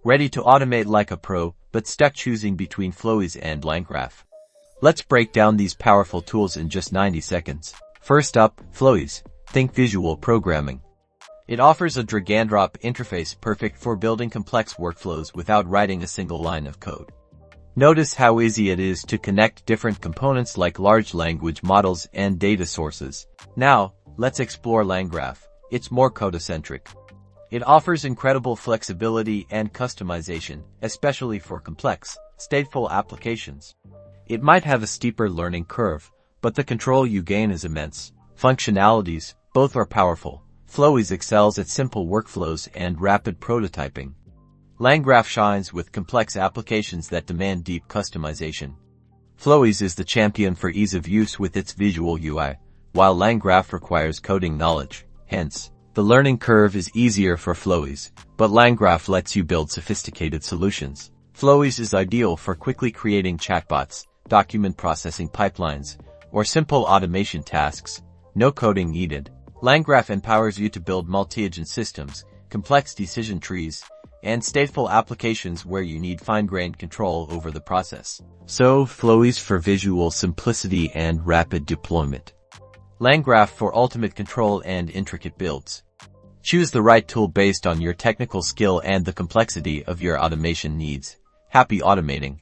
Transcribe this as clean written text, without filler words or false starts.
Ready to automate like a pro, but stuck choosing between Flowise and Langgraph? Let's break down these powerful tools in just 90 seconds. First up, Flowise. Think visual programming. It offers a drag-and-drop interface perfect for building complex workflows without writing a single line of code. Notice how easy it is to connect different components like large language models and data sources. Now, let's explore Langgraph. It's more code-centric. It offers incredible flexibility and customization, especially for complex, stateful applications. It might have a steeper learning curve, but the control you gain is immense. Functionalities, both are powerful. Flowise excels at simple workflows and rapid prototyping. Langgraph shines with complex applications that demand deep customization. Flowise is the champion for ease of use with its visual UI, while Langgraph requires coding knowledge. Hence, the learning curve is easier for Flowise, but Langgraph lets you build sophisticated solutions. Flowise is ideal for quickly creating chatbots, document processing pipelines, or simple automation tasks. No coding needed. Langgraph empowers you to build multi-agent systems, complex decision trees, and stateful applications where you need fine-grained control over the process. So, Flowise for visual simplicity and rapid deployment. Langgraph for ultimate control and intricate builds. Choose the right tool based on your technical skill and the complexity of your automation needs. Happy automating!